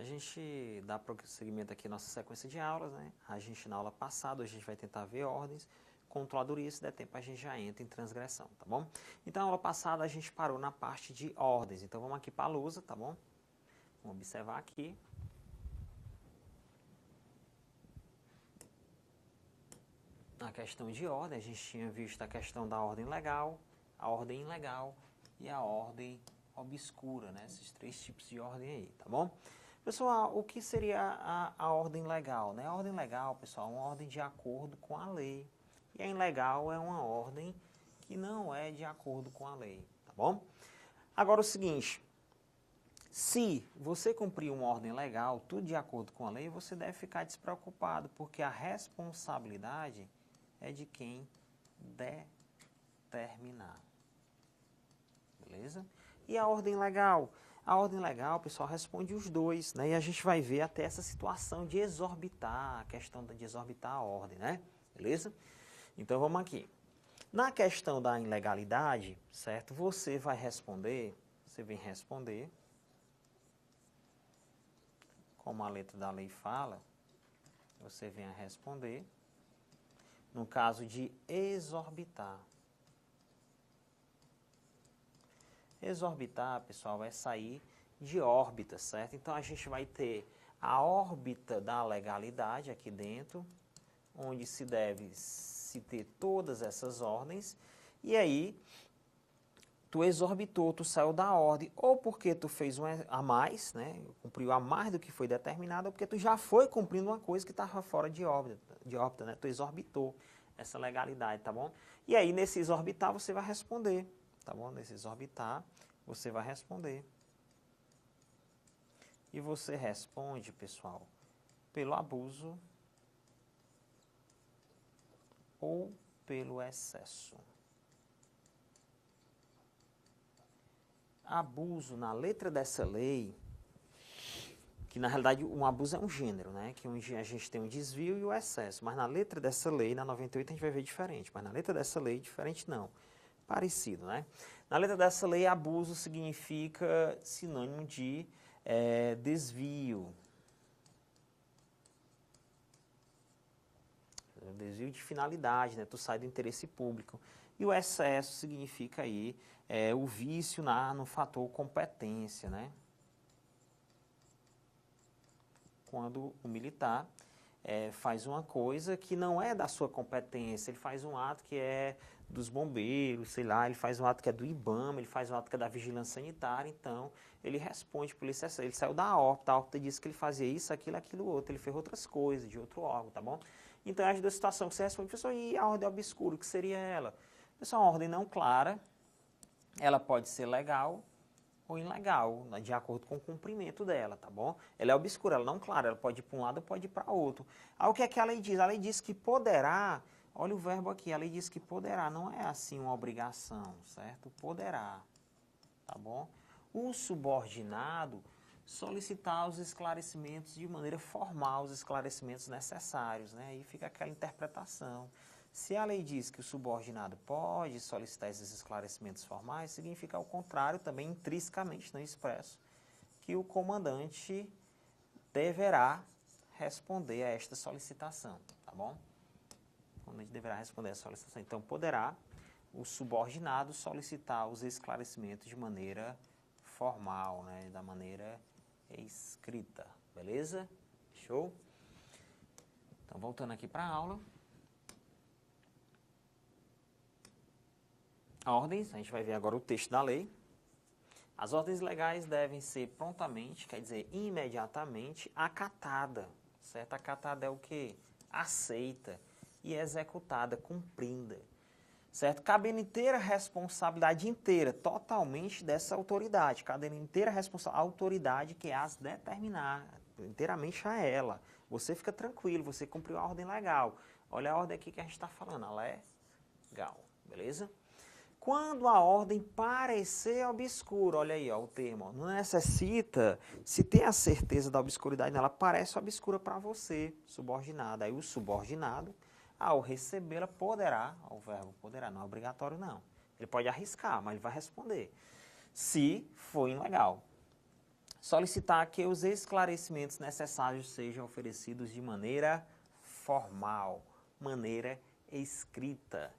A gente dá prosseguimento aqui à nossa sequência de aulas, né? A gente na aula passada, hoje a gente vai tentar ver ordens, controladoria, se der tempo a gente já entra em transgressão, tá bom? Então, na aula passada a gente parou na parte de ordens, então vamos aqui para a lousa, tá bom? Vamos observar aqui. Na questão de ordem, a gente tinha visto a questão da ordem legal, a ordem ilegal e a ordem obscura, né? Esses três tipos de ordem aí, tá bom? Pessoal, o que seria a ordem legal, né? A ordem legal, pessoal, é uma ordem de acordo com a lei. E a ilegal é uma ordem que não é de acordo com a lei, tá bom? Agora o seguinte, se você cumprir uma ordem legal, tudo de acordo com a lei, você deve ficar despreocupado, porque a responsabilidade é de quem determinar. Beleza? E a ordem legal? A ordem legal, pessoal, responde os dois, né? E a gente vai ver até essa situação de exorbitar, a questão de exorbitar a ordem, né? Beleza? Então vamos aqui. Na questão da ilegalidade, certo? Você vai responder, você vem responder, como a letra da lei fala, você vem a responder, no caso de exorbitar. Exorbitar, pessoal, é sair de órbita, certo? Então, a gente vai ter a órbita da legalidade aqui dentro, onde se deve se ter todas essas ordens, e aí, tu exorbitou, tu saiu da ordem, ou porque tu fez um a mais, né? Cumpriu a mais do que foi determinado, ou porque tu já foi cumprindo uma coisa que estava fora de órbita, né? Tu exorbitou essa legalidade, tá bom? E aí, nesse exorbitar, você vai responder, tá bom? Nesse exorbitar, você vai responder. E você responde, pessoal, pelo abuso ou pelo excesso. Abuso, na letra dessa lei, que na realidade um abuso é um gênero, né? Que a gente tem um desvio e o excesso. Mas na letra dessa lei, na 98, a gente vai ver diferente. Mas na letra dessa lei, diferente não. Parecido, né? Na letra dessa lei, abuso significa sinônimo de desvio. Desvio de finalidade, né? Tu sai do interesse público. E o excesso significa aí o vício no fator competência, né? Quando o militar faz uma coisa que não é da sua competência, ele faz um ato que é dos bombeiros, sei lá, ele faz um ato que é do IBAMA, ele faz um ato que é da vigilância sanitária, então ele responde por isso, ele saiu da órbita, a órbita disse que ele fazia isso, aquilo, outro, ele fez outras coisas de outro órgão, tá bom? Então é a situação que você responde, pessoal, e a ordem obscura, o que seria ela? Pessoal, a ordem não clara, ela pode ser legal ou ilegal, de acordo com o cumprimento dela, tá bom? Ela é obscura, ela não clara, ela pode ir para um lado ou pode ir para outro. Aí o que é que a lei diz? A lei diz que poderá, olha o verbo aqui, a lei diz que poderá, não é assim uma obrigação, certo? Poderá, tá bom? O subordinado solicitar os esclarecimentos de maneira formal, os esclarecimentos necessários, né? Aí fica aquela interpretação. Se a lei diz que o subordinado pode solicitar esses esclarecimentos formais, significa ao contrário, também intrinsecamente não expresso, que o comandante deverá responder a esta solicitação, tá bom? O comandante deverá responder a essa solicitação. Então, poderá o subordinado solicitar os esclarecimentos de maneira formal, né? Da maneira escrita, beleza? Show? Então, voltando aqui para a aula. Ordens, a gente vai ver agora o texto da lei. As ordens legais devem ser prontamente, quer dizer, imediatamente, acatada, certo? Acatada é o quê? Aceita e executada, cumprida, certo? Cabendo inteira responsabilidade inteira, totalmente dessa autoridade, cabendo inteira responsabilidade, autoridade que as determinar, inteiramente a ela. Você fica tranquilo, você cumpriu a ordem legal. Olha a ordem aqui que a gente está falando, ela é legal, beleza? Quando a ordem parecer obscura, olha aí ó, o termo, ó, não necessita, se tem a certeza da obscuridade, ela parece obscura para você, subordinado. Aí o subordinado, ao recebê-la, poderá, o verbo poderá, não é obrigatório não. Ele pode arriscar, mas ele vai responder. Se for ilegal. solicitar que os esclarecimentos necessários sejam oferecidos de maneira formal, maneira escrita.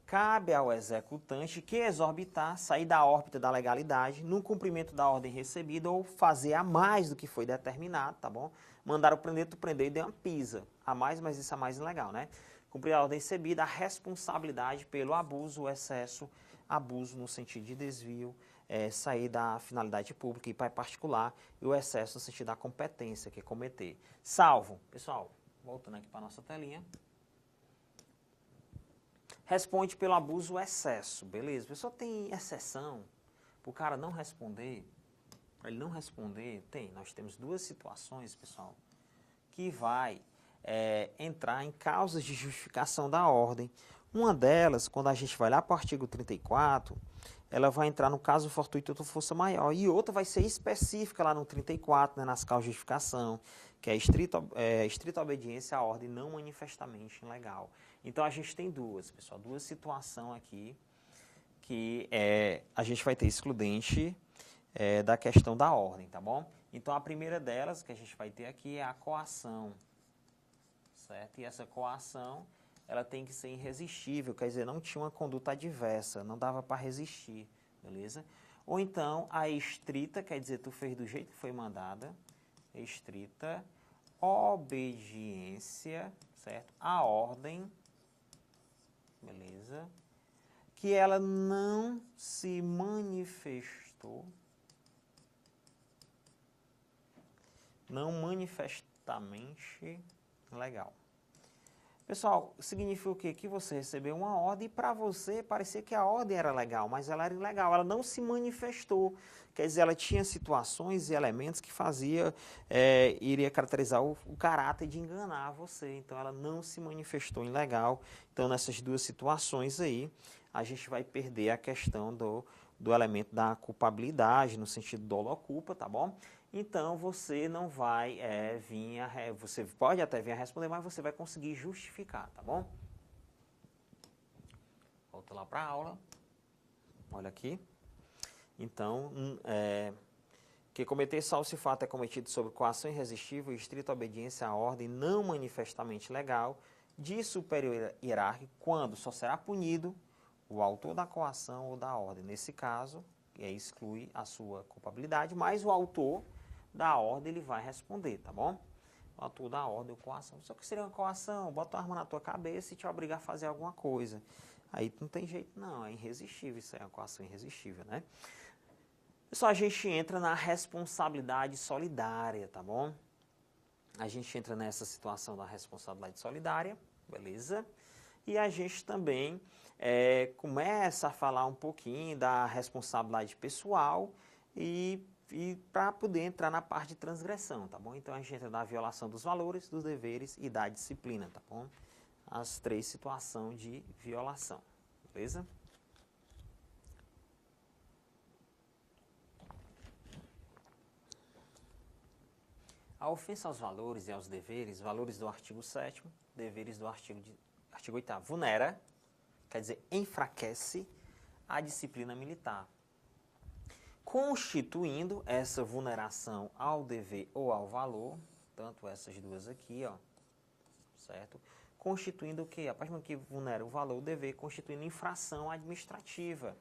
Cabe ao executante que exorbitar, sair da órbita da legalidade, no cumprimento da ordem recebida ou fazer a mais do que foi determinado, tá bom? Mandaram prender, tu prendeu e deu uma pisa. A mais, mas isso é mais ilegal, né? Cumprir a ordem recebida, a responsabilidade pelo abuso, o excesso, abuso no sentido de desvio, sair da finalidade pública e para particular, e o excesso no sentido da competência, que é cometer. Salvo. Pessoal, voltando aqui para a nossa telinha. Responde pelo abuso ou excesso, beleza? A pessoa tem exceção para o cara não responder, para ele não responder, nós temos duas situações, pessoal, que vai entrar em causas de justificação da ordem. Uma delas, quando a gente vai lá para o artigo 34, ela vai entrar no caso fortuito ou força maior, e outra vai ser específica lá no 34, né, nas causas de justificação, que é estrita obediência à ordem não manifestamente ilegal. Então, a gente tem duas, pessoal, duas situações aqui que a gente vai ter excludente da questão da ordem, tá bom? Então, a primeira delas que a gente vai ter aqui é a coação, certo? E essa coação, ela tem que ser irresistível, quer dizer, não tinha uma conduta adversa, não dava para resistir, beleza? Ou então, a estrita, quer dizer, tu fez do jeito que foi mandada, estrita obediência, certo? A ordem, beleza? Que ela não se manifestou, não manifestamente legal. Pessoal, significa o quê? Que você recebeu uma ordem e para você parecia que a ordem era legal, mas ela era ilegal, ela não se manifestou. Quer dizer, ela tinha situações e elementos que iria caracterizar o caráter de enganar você. Então, ela não se manifestou ilegal. Então, nessas duas situações aí, a gente vai perder a questão do elemento da culpabilidade, no sentido dolo-culpa, tá bom? Então, você não vai você pode até vir a responder, mas você vai conseguir justificar, tá bom? Volta lá para a aula. Olha aqui. Então, que cometer salvo se fato é cometido sob coação irresistível e estrita obediência à ordem não manifestamente legal de superior hierárquico, quando só será punido o autor da coação ou da ordem. Nesse caso, exclui a sua culpabilidade, mas o autor da ordem ele vai responder, tá bom? O autor da ordem ou coação. Só que seria uma coação, bota uma arma na tua cabeça e te obrigar a fazer alguma coisa. Aí não tem jeito não, é irresistível, isso é uma coação irresistível, né? Só a gente entra na responsabilidade solidária, tá bom? A gente entra nessa situação da responsabilidade solidária, beleza? E a gente também começa a falar um pouquinho da responsabilidade pessoal e para poder entrar na parte de transgressão, tá bom? Então, a gente entra na violação dos valores, dos deveres e da disciplina, tá bom? As três situações de violação, beleza? A ofensa aos valores e aos deveres, valores do artigo 7º, deveres do artigo 8º, vulnera, quer dizer, enfraquece a disciplina militar, constituindo essa vulneração ao dever ou ao valor, tanto essas duas aqui, ó, certo? Constituindo o quê? A partir do momento que vulnera o valor, o dever, constituindo infração administrativa.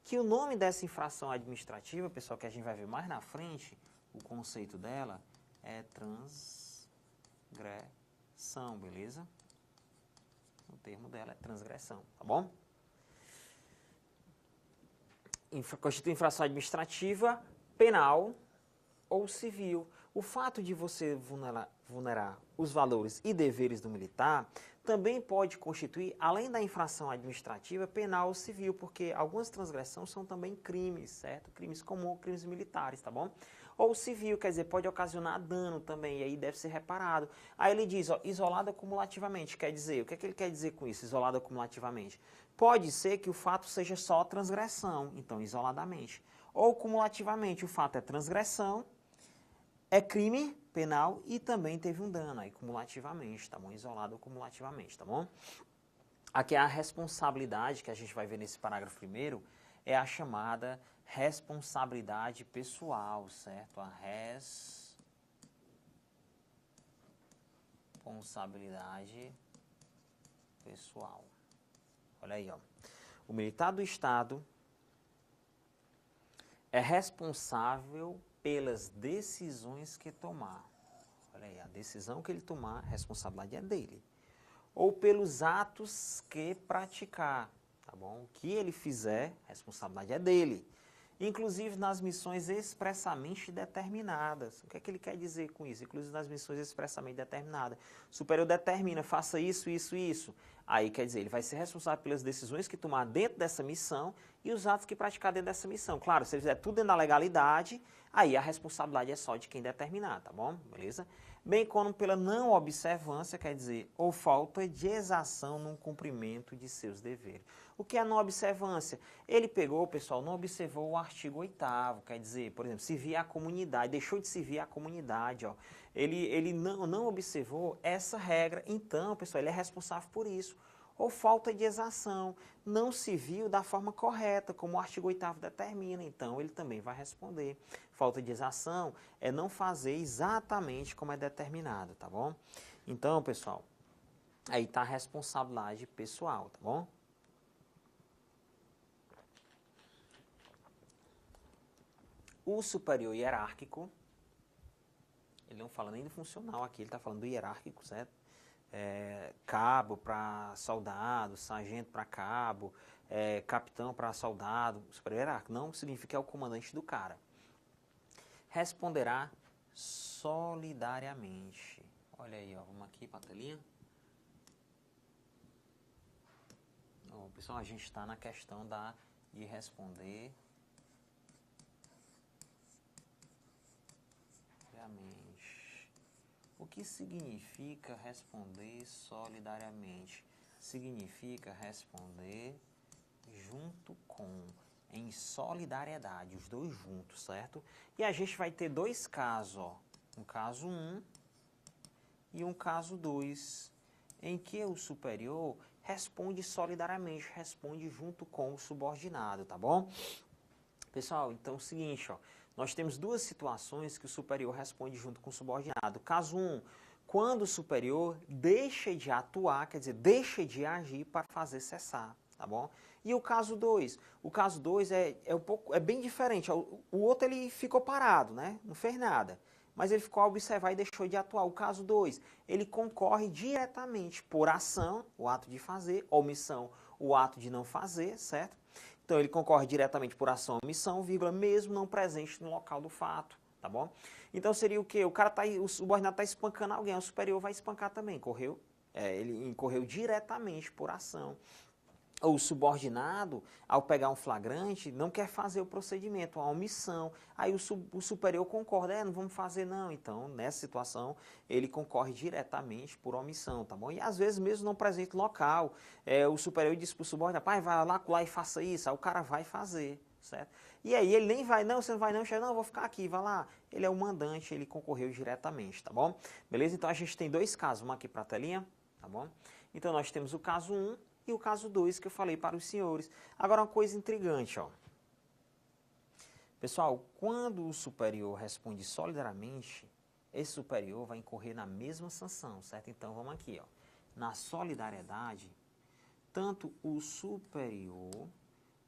Que o nome dessa infração administrativa, pessoal, que a gente vai ver mais na frente, o conceito dela é transgressão, beleza? O termo dela é transgressão, tá bom? Constitui infração administrativa, penal ou civil. O fato de você vulnerar os valores e deveres do militar também pode constituir, além da infração administrativa, penal ou civil, porque algumas transgressões são também crimes, certo? Crimes comuns, crimes militares, tá bom? Ou civil, quer dizer, pode ocasionar dano também, e aí deve ser reparado. Aí ele diz, ó, isolado acumulativamente, quer dizer, o que é que ele quer dizer com isso, isolado acumulativamente? Pode ser que o fato seja só transgressão, então isoladamente. Ou cumulativamente, o fato é transgressão, é crime penal e também teve um dano, aí cumulativamente, tá bom? Isolado ou cumulativamente, tá bom? Aqui a responsabilidade que a gente vai ver nesse parágrafo primeiro é a chamada responsabilidade pessoal, certo? A responsabilidade pessoal. Olha aí, ó. O militar do Estado é responsável pelas decisões que tomar. Olha aí, a decisão que ele tomar, a responsabilidade é dele. Ou pelos atos que praticar, tá bom? O que ele fizer, a responsabilidade é dele. Inclusive nas missões expressamente determinadas. O que é que ele quer dizer com isso? Inclusive nas missões expressamente determinadas. O superior determina, faça isso, isso e isso. Aí quer dizer, ele vai ser responsável pelas decisões que tomar dentro dessa missão e os atos que praticar dentro dessa missão. Claro, se ele fizer tudo dentro da legalidade, aí a responsabilidade é só de quem determinar, tá bom? Beleza? Bem como pela não observância, quer dizer, ou falta de exação no cumprimento de seus deveres. O que é a não observância? Ele pegou, pessoal, não observou o artigo 8º, quer dizer, por exemplo, servir à comunidade, deixou de servir à comunidade, ó. Ele não observou essa regra, então, pessoal, ele é responsável por isso. Ou falta de exação, não se viu da forma correta, como o artigo 8º determina, então ele também vai responder. Falta de exação é não fazer exatamente como é determinado, tá bom? Então, pessoal, aí está a responsabilidade pessoal, tá bom? O superior hierárquico, ele não fala nem do funcional aqui, ele está falando do hierárquico, certo? Cabo para soldado, sargento para cabo, capitão para soldado, superior hierárquico, não significa que é o comandante do cara. Responderá solidariamente. Olha aí, ó, vamos aqui para a telinha. Ó, pessoal, a gente está na questão de responder solidariamente. O que significa responder solidariamente? Significa responder junto com, em solidariedade, os dois juntos, certo? E a gente vai ter dois casos, ó, um caso 1 e um caso 2, em que o superior responde solidariamente, responde junto com o subordinado, tá bom? Pessoal, então é o seguinte, ó, nós temos duas situações que o superior responde junto com o subordinado. Caso 1, quando o superior deixa de atuar, quer dizer, deixa de agir para fazer cessar, tá bom? E o caso 2? O caso 2 é bem diferente. O outro ele ficou parado, né? Não fez nada. Mas ele ficou a observar e deixou de atuar. O caso 2, ele concorre diretamente por ação, o ato de fazer, omissão, o ato de não fazer, certo? Então ele concorre diretamente por ação ou omissão, vírgula, mesmo não presente no local do fato, tá bom? Então seria o quê? O subordinado está espancando alguém, o superior vai espancar também, ele incorreu diretamente por ação. O subordinado, ao pegar um flagrante, não quer fazer o procedimento, a omissão. Aí o superior concorda, não vamos fazer não. Então, nessa situação, ele concorre diretamente por omissão, tá bom? E às vezes, mesmo não presente no local, o superior diz para o subordinado, pai, vai lá e faça isso. Aí o cara vai fazer, certo? E aí ele nem vai, não, você não vai não, chefe, não, eu vou ficar aqui, vai lá. Ele é o mandante, ele concorreu diretamente, tá bom? Beleza? Então, a gente tem dois casos, um aqui para a telinha, tá bom? Então, nós temos o caso 1, e o caso 2 que eu falei para os senhores. Agora uma coisa intrigante, ó. Pessoal, quando o superior responde solidariamente, esse superior vai incorrer na mesma sanção, certo? Então vamos aqui, ó. Na solidariedade, tanto o superior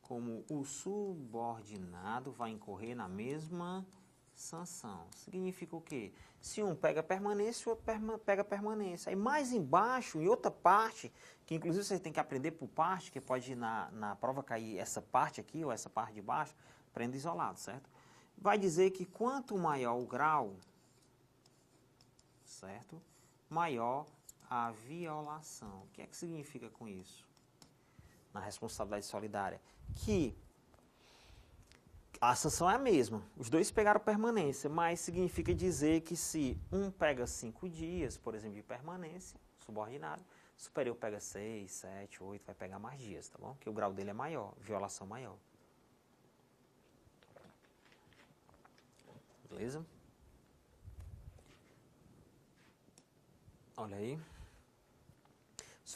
como o subordinado vai incorrer na mesma sanção. Significa o quê? Se um pega permanência, o outro pega permanência. Aí mais embaixo, em outra parte, que inclusive você tem que aprender por parte, que pode ir na prova cair essa parte aqui ou essa parte de baixo, prenda isolado, certo? Vai dizer que quanto maior o grau, certo? Maior a violação. O que é que significa com isso? Na responsabilidade solidária. Que a sanção é a mesma, os dois pegaram permanência, mas significa dizer que se um pega 5 dias, por exemplo, de permanência, subordinado, superior pega 6, 7, 8, vai pegar mais dias, tá bom? Porque o grau dele é maior, violação maior. Beleza? Olha aí.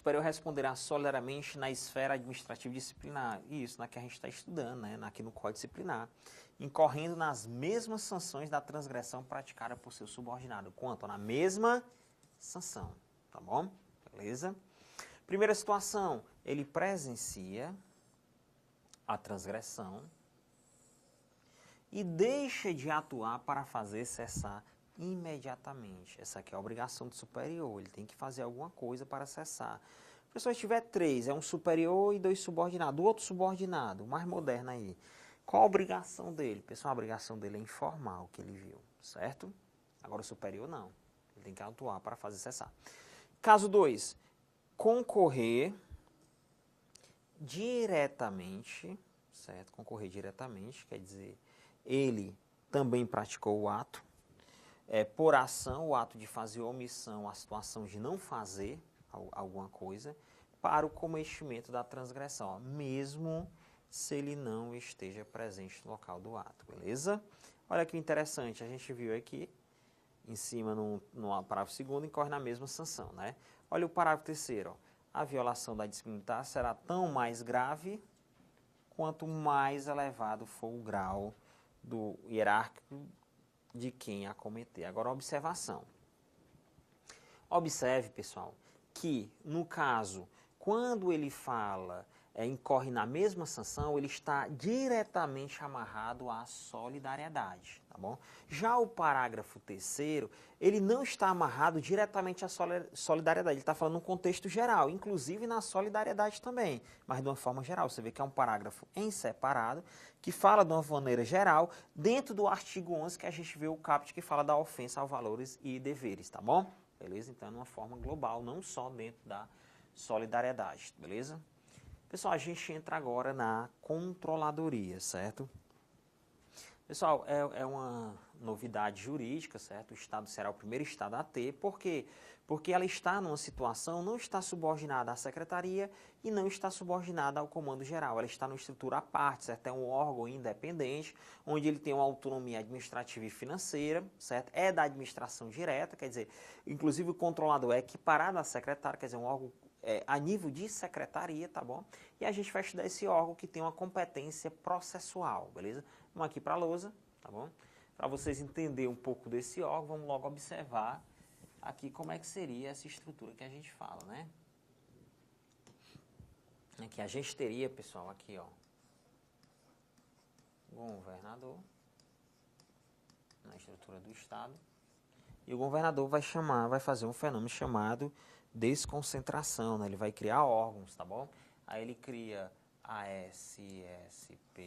superior responderá solidariamente na esfera administrativa e disciplinar. Isso, na que a gente está estudando, né? Aqui no Código Disciplinar. Incorrendo nas mesmas sanções da transgressão praticada por seu subordinado. Quanto? Na mesma sanção. Tá bom? Beleza? Primeira situação, ele presencia a transgressão e deixa de atuar para fazer cessar imediatamente. Essa aqui é a obrigação do superior, ele tem que fazer alguma coisa para cessar. Se tiver 3, é um superior e 2 subordinados. O outro subordinado, o mais moderno aí, qual a obrigação dele? Pessoal, a obrigação dele é informar o que ele viu, certo? Agora o superior não, ele tem que atuar para fazer cessar. Caso 2, concorrer diretamente, certo? Concorrer diretamente, quer dizer, ele também praticou o ato, por ação, o ato de fazer omissão, a situação de não fazer alguma coisa, para o cometimento da transgressão, ó, mesmo se ele não esteja presente no local do ato, beleza? Olha que interessante, a gente viu aqui, em cima no parágrafo 2º, incorre na mesma sanção, né? Olha o parágrafo 3º, ó, a violação da disciplina militar será tão mais grave quanto mais elevado for o grau do hierárquico de quem a cometer. Agora, observação. Observe, pessoal, que, no caso, quando ele fala incorre na mesma sanção, ele está diretamente amarrado à solidariedade, tá bom? Já o parágrafo 3º, ele não está amarrado diretamente à solidariedade, ele está falando no contexto geral, inclusive na solidariedade também, mas de uma forma geral. Você vê que é um parágrafo em separado, que fala de uma maneira geral, dentro do artigo 11, que a gente vê o caput que fala da ofensa aos valores e deveres, tá bom? Beleza? Então, é uma forma global, não só dentro da solidariedade, beleza? Pessoal, a gente entra agora na controladoria, certo? Pessoal, é uma novidade jurídica, certo? O Estado será o primeiro Estado a ter. Por quê? Porque ela está numa situação, não está subordinada à Secretaria e não está subordinada ao Comando Geral. Ela está numa estrutura à parte, certo? É um órgão independente, onde ele tem uma autonomia administrativa e financeira, certo? É da administração direta, quer dizer, inclusive o controlador é equiparado à secretária, quer dizer, um órgão a nível de secretaria, tá bom? E a gente vai estudar esse órgão que tem uma competência processual, beleza? Vamos aqui para a lousa, tá bom? Para vocês entenderem um pouco desse órgão, vamos logo observar aqui como é que seria essa estrutura que a gente fala, né? Aqui a gente teria, pessoal, aqui, ó, governador, na estrutura do Estado, e o governador vai fazer um fenômeno chamado desconcentração, né? Ele vai criar órgãos, tá bom? Aí ele cria a SSPDS,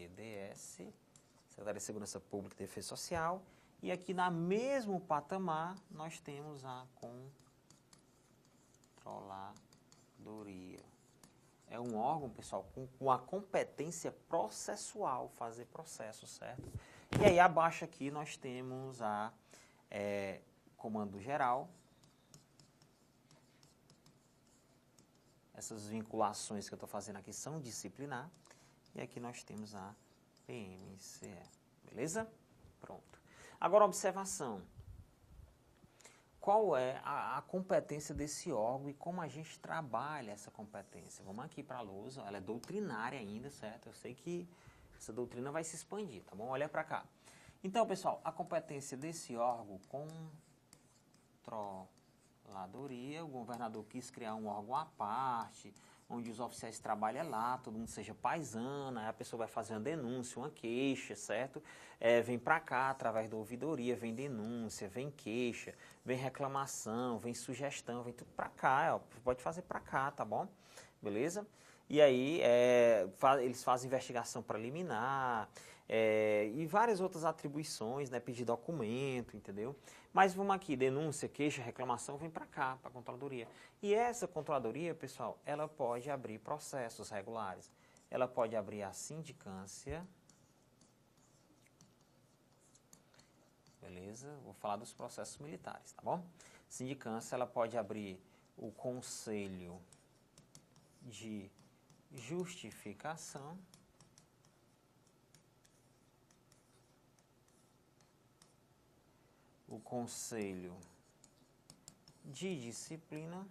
Secretaria de Segurança Pública e Defesa Social, e aqui na mesmo patamar nós temos a controladoria. É um órgão, pessoal, com a competência processual, fazer processo, certo? E aí abaixo aqui nós temos a Comando Geral. Essas vinculações que eu estou fazendo aqui são disciplinar. E aqui nós temos a PMCE. Beleza? Pronto. Agora, observação. Qual é a competência desse órgão e como a gente trabalha essa competência? Vamos aqui para a lousa. Ela é doutrinária ainda, certo? Eu sei que essa doutrina vai se expandir, tá bom? Olha para cá. Então, pessoal, a competência desse órgão, controladoria, o governador quis criar um órgão à parte, onde os oficiais trabalham lá, todo mundo seja paisano, aí a pessoa vai fazer uma denúncia, uma queixa, certo? Vem para cá, através da ouvidoria, vem denúncia, vem queixa, vem reclamação, vem sugestão, vem tudo para cá, ó, pode fazer para cá, tá bom? Beleza? E aí, eles fazem investigação preliminar, e várias outras atribuições, né, pedir documento, entendeu? Mas vamos aqui, denúncia, queixa, reclamação, vem para cá, para a controladoria. E essa controladoria, pessoal, ela pode abrir processos regulares. Ela pode abrir a sindicância, beleza? Vou falar dos processos militares, tá bom? Sindicância, ela pode abrir o conselho de justificação, o conselho de disciplina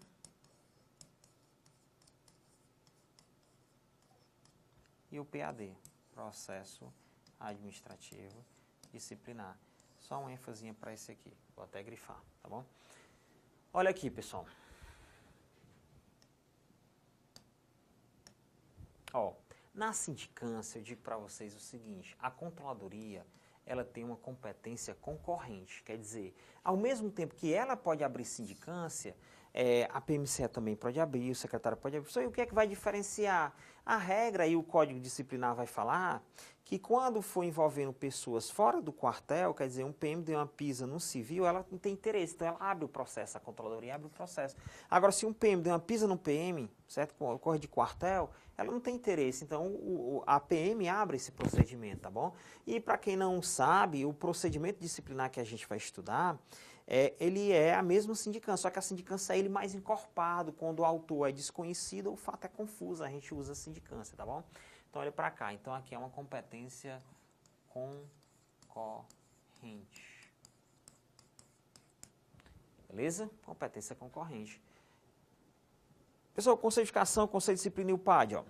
e o PAD, processo administrativo disciplinar. Só uma ênfase para esse aqui, vou até grifar, tá bom? Olha aqui, pessoal. Ó, na sindicância, eu digo para vocês o seguinte, a controladoria, ela tem uma competência concorrente, quer dizer, ao mesmo tempo que ela pode abrir sindicância, a PMCE também pode abrir, o secretário pode abrir. E o que é que vai diferenciar? A regra e o Código Disciplinar vai falar que quando for envolvendo pessoas fora do quartel, quer dizer, um PM deu uma pisa no civil, ela não tem interesse, então ela abre o processo, a controladoria abre o processo. Agora, se um PM deu uma pisa no PM, certo, corre de quartel, ela não tem interesse, então a PM abre esse procedimento, tá bom? E para quem não sabe, o procedimento disciplinar que a gente vai estudar, ele é a mesma sindicância, só que a sindicância é ele mais encorpado, quando o autor é desconhecido, o fato é confuso, a gente usa a sindicância, tá bom? Então olha para cá, então aqui é uma competência concorrente. Beleza? Competência concorrente. Pessoal, Conselho de Educação, Conselho de Disciplina e o PAD, ó.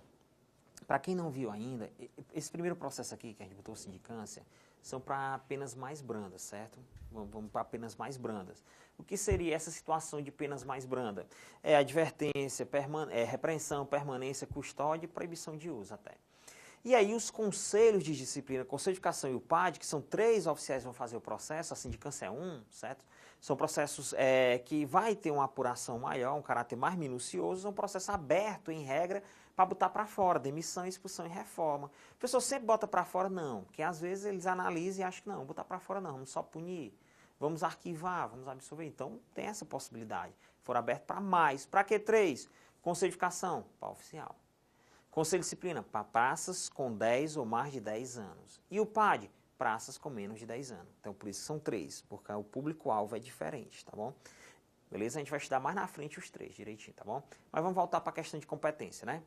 Para quem não viu ainda, esse primeiro processo aqui que a gente botou sindicância, são para penas mais brandas, certo? Vamos para penas mais brandas. O que seria essa situação de penas mais branda? É advertência, repreensão, permanência, custódia e proibição de uso até. E aí os conselhos de disciplina, Conselho de Educação e o PAD, que são 3 oficiais que vão fazer o processo, a sindicância é 1, certo? São processos que vai ter uma apuração maior, um caráter mais minucioso, é um processo aberto, em regra, para botar para fora, demissão, expulsão e reforma. O pessoal sempre bota para fora, não, porque às vezes eles analisam e acham que não, botar para fora não, vamos só punir, vamos arquivar, vamos absolver. Então tem essa possibilidade. For aberto para mais. Para que 3? Conselho de Educação, para oficial. Conselho de Disciplina, para praças com 10 ou mais de 10 anos. E o PAD, praças com menos de 10 anos. Então, por isso são 3, porque o público-alvo é diferente, tá bom? Beleza? A gente vai estudar mais na frente os 3, direitinho, tá bom? Mas vamos voltar para a questão de competência, né?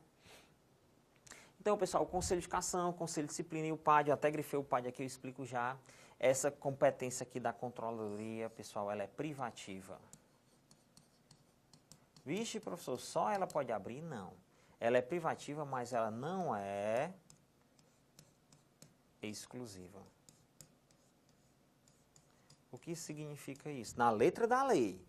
Então, pessoal, o Conselho de Educação, o Conselho de Disciplina e o PAD, eu até grifei o PAD aqui, eu explico já. Essa competência aqui da controladoria, pessoal, ela é privativa. Vixe, professor, só ela pode abrir? Não. Ela é privativa, mas ela não é exclusiva. O que significa isso? Na letra da lei.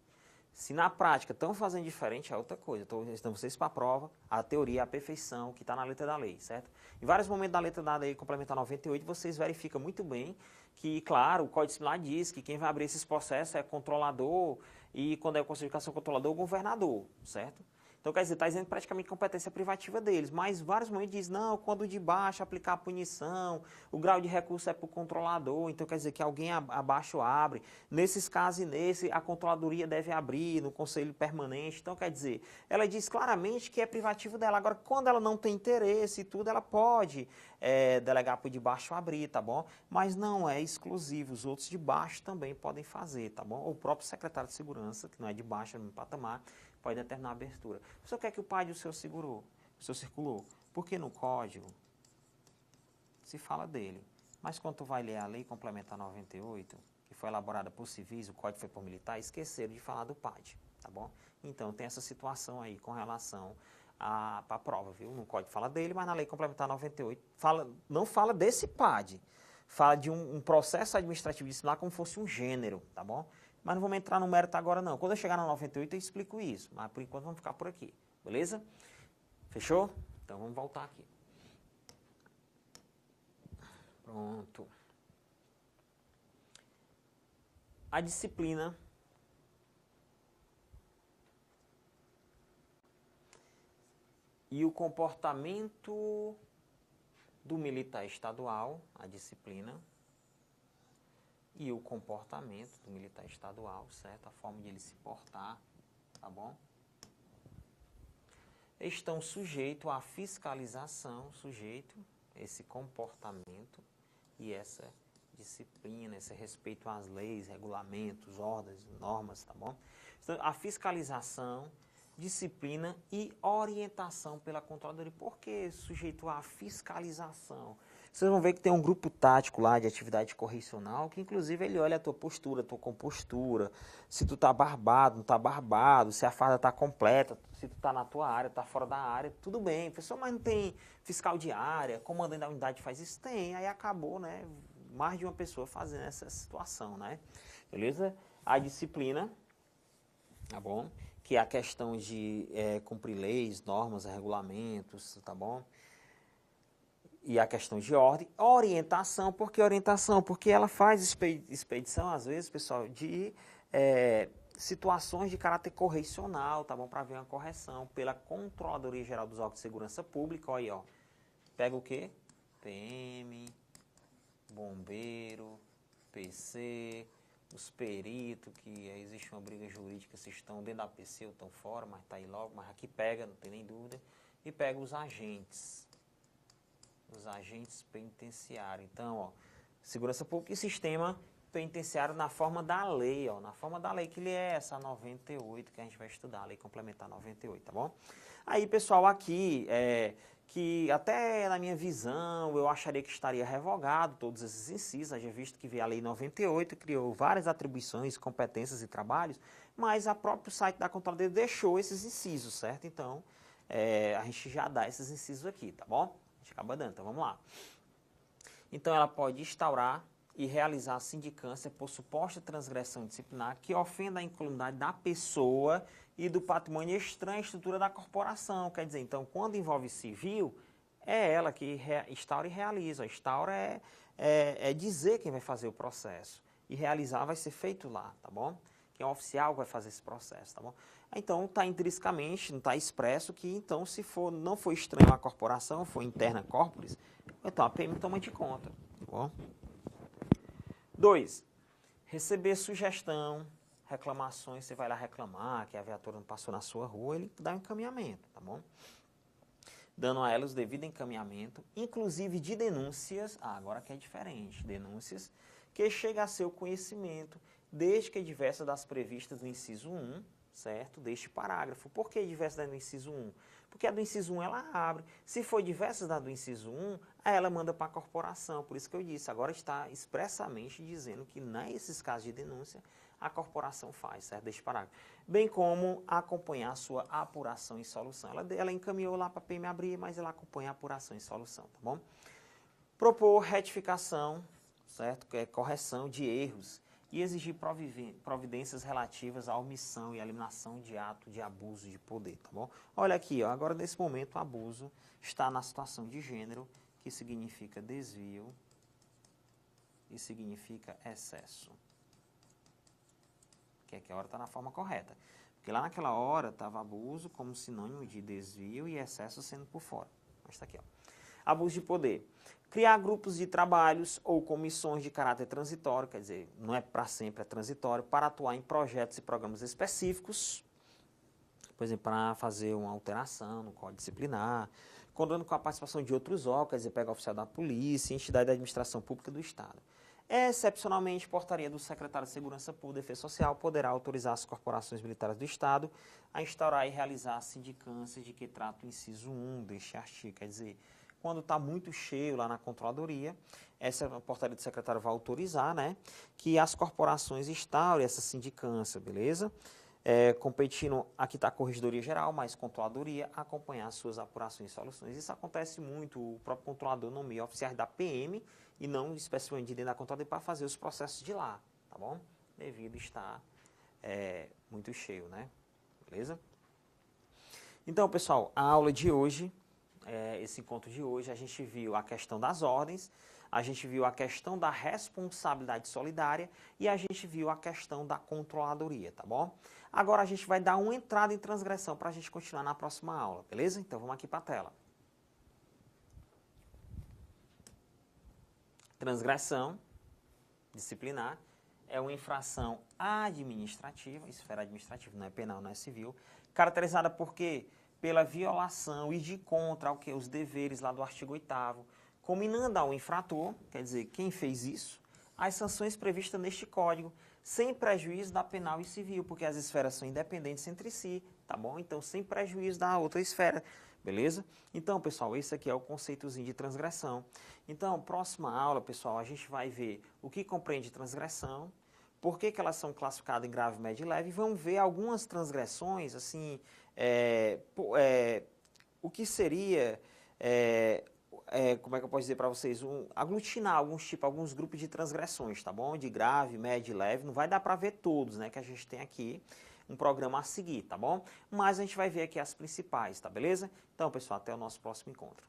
Se na prática estão fazendo diferente, é outra coisa. Então, vocês para a prova, a teoria, a perfeição, que está na letra da lei, certo? Em vários momentos da letra da lei complementar 98, vocês verificam muito bem que, claro, o Código Disciplinar diz que quem vai abrir esses processos é controlador e, quando é o Conselho de Educação controlador, o governador, certo? Então, quer dizer, está dizendo praticamente competência privativa deles, mas vários momentos diz, não, quando de baixo aplicar a punição, o grau de recurso é para o controlador, então quer dizer que alguém abaixo abre. Nesses casos e nesse, a controladoria deve abrir no conselho permanente, então quer dizer, ela diz claramente que é privativo dela. Agora, quando ela não tem interesse e tudo, ela pode delegar para o de baixo abrir, tá bom? Mas não é exclusivo, os outros de baixo também podem fazer, tá bom? O próprio secretário de segurança, que não é de baixo, é no patamar, pode determinar a abertura. O senhor quer que o PAD o senhor segurou, o senhor circulou? Porque no código se fala dele. Mas quando tu vai ler a Lei Complementar 98, que foi elaborada por civis, o código foi por militar, esqueceram de falar do PAD, tá bom? Então tem essa situação aí com relação para a prova, viu? No código fala dele, mas na Lei Complementar 98 não fala desse PAD. Fala de um processo administrativo disciplinar como fosse um gênero, tá bom? Mas não vamos entrar no mérito agora, não. Quando eu chegar na 98, eu explico isso. Mas, por enquanto, vamos ficar por aqui. Beleza? Fechou? Então, vamos voltar aqui. Pronto. A disciplina e o comportamento do militar estadual, a disciplina, e o comportamento do militar estadual, certo? A forma de ele se portar, tá bom? Estão sujeitos à fiscalização, esse comportamento e essa disciplina, esse respeito às leis, regulamentos, ordens, normas, tá bom? Então, a fiscalização, disciplina e orientação pela controladoria. Por que sujeito à fiscalização? Vocês vão ver que tem um grupo tático lá de atividade correcional, que inclusive ele olha a tua postura, a tua compostura, se tu tá barbado, não tá barbado, se a farda tá completa, Se tu tá na tua área, tá fora da área, tudo bem. Pessoal, mas não tem fiscal de área, comandante da unidade faz isso? Tem, aí acabou, né? Mais de uma pessoa fazendo essa situação, né? Beleza? A disciplina, tá bom? Que é a questão de cumprir leis, normas, regulamentos, tá bom? E a questão de ordem. Orientação, por que orientação? Porque ela faz expedição, às vezes, pessoal, de situações de caráter correcional, tá bom? Para ver uma correção pela Controladoria Geral dos Órgãos de Segurança Pública. Olha aí, ó. Pega o quê? PM, bombeiro, PC, os peritos, que existe uma briga jurídica se estão dentro da PC ou estão fora, mas tá aí logo, mas aqui pega, não tem nem dúvida. E pega os agentes penitenciários. Então, ó, segurança pública e sistema penitenciário na forma da lei, ó, na forma da lei, que ele é essa 98 que a gente vai estudar, a lei complementar 98, tá bom? Aí, pessoal, aqui, que até na minha visão, eu acharia que estaria revogado todos esses incisos, haja visto que veio a lei 98, criou várias atribuições, competências e trabalhos, mas a próprio site da Controladoria deixou esses incisos, certo? Então, a gente já dá esses incisos aqui, tá bom? A gente acaba dando, então vamos lá. Então, ela pode instaurar e realizar a sindicância por suposta transgressão disciplinar que ofenda a incolumidade da pessoa e do patrimônio estranho à estrutura da corporação. Quer dizer, então, quando envolve civil, é ela que instaura e realiza. Instaura é dizer quem vai fazer o processo. E realizar vai ser feito lá, tá bom? Quem é o oficial vai fazer esse processo, tá bom? Então, está intrinsecamente, não está expresso que, então, se não for estranho à corporação, for interna corporis, então a PM toma de conta, tá bom? 2. Receber sugestão, reclamações, você vai lá reclamar que a viatura não passou na sua rua, ele dá um encaminhamento, tá bom? Dando a elas o devido encaminhamento, inclusive de denúncias, agora que é diferente, denúncias que chega a seu conhecimento, desde que diversas das previstas no inciso 1, certo? Deste parágrafo. Por que diversas do inciso 1? Porque a do inciso 1 ela abre. Se for diversas da do inciso 1, aí ela manda para a corporação. Por isso que eu disse, agora está expressamente dizendo que nesses casos de denúncia, a corporação faz, certo? Deste parágrafo. Bem como acompanhar a sua apuração e solução. Ela encaminhou lá para a PM abrir, mas ela acompanha a apuração e solução, tá bom? Propor retificação, certo? Que é correção de erros e exigir providências relativas à omissão e eliminação de ato de abuso de poder, tá bom? Olha aqui, ó, agora nesse momento o abuso está na situação de gênero, que significa desvio e significa excesso. Que aqui a hora está na forma correta. Porque lá naquela hora estava abuso como sinônimo de desvio e excesso sendo por fora. Mas está aqui, ó. Abuso de poder. Criar grupos de trabalhos ou comissões de caráter transitório, quer dizer, não é para sempre, é transitório, para atuar em projetos e programas específicos, por exemplo, para fazer uma alteração no código disciplinar, contando com a participação de outros órgãos, quer dizer, pega oficial da polícia, entidade da administração pública do Estado. Excepcionalmente, portaria do secretário de Segurança Pública e Defesa Social poderá autorizar as corporações militares do Estado a instaurar e realizar a sindicância de que trata o inciso 1 deste artigo, quer dizer, quando está muito cheio lá na controladoria, essa portaria do secretário vai autorizar, né, que as corporações instaurem essa sindicância, beleza? Competindo, aqui está a Corregedoria Geral, mas Controladoria, acompanhar as suas apurações e soluções. Isso acontece muito, o próprio controlador nomeia oficiais da PM e não especificamente dentro da Controladoria para fazer os processos de lá, tá bom? Devido estar muito cheio, né? Beleza? Então, pessoal, a aula de hoje, esse encontro de hoje, a gente viu a questão das ordens, a gente viu a questão da responsabilidade solidária e a gente viu a questão da controladoria, tá bom? Agora a gente vai dar uma entrada em transgressão para a gente continuar na próxima aula, beleza? Então vamos aqui para a tela. Transgressão disciplinar é uma infração administrativa, esfera administrativa, não é penal, não é civil, caracterizada por quê? Pela violação e de contra os deveres lá do artigo 8º, combinando ao infrator, quer dizer, quem fez isso, as sanções previstas neste código, sem prejuízo da penal e civil, porque as esferas são independentes entre si, tá bom? Então, sem prejuízo da outra esfera, beleza? Então, pessoal, esse aqui é o conceitozinho de transgressão. Então, próxima aula, pessoal, a gente vai ver o que compreende transgressão, por que que elas são classificadas em grave, médio e leve, e vamos ver algumas transgressões, assim, o que seria, como é que eu posso dizer para vocês, aglutinar alguns grupos de transgressões, tá bom? De grave, médio e leve, não vai dar para ver todos, né, que a gente tem aqui um programa a seguir, tá bom? Mas a gente vai ver aqui as principais, tá beleza? Então, pessoal, até o nosso próximo encontro.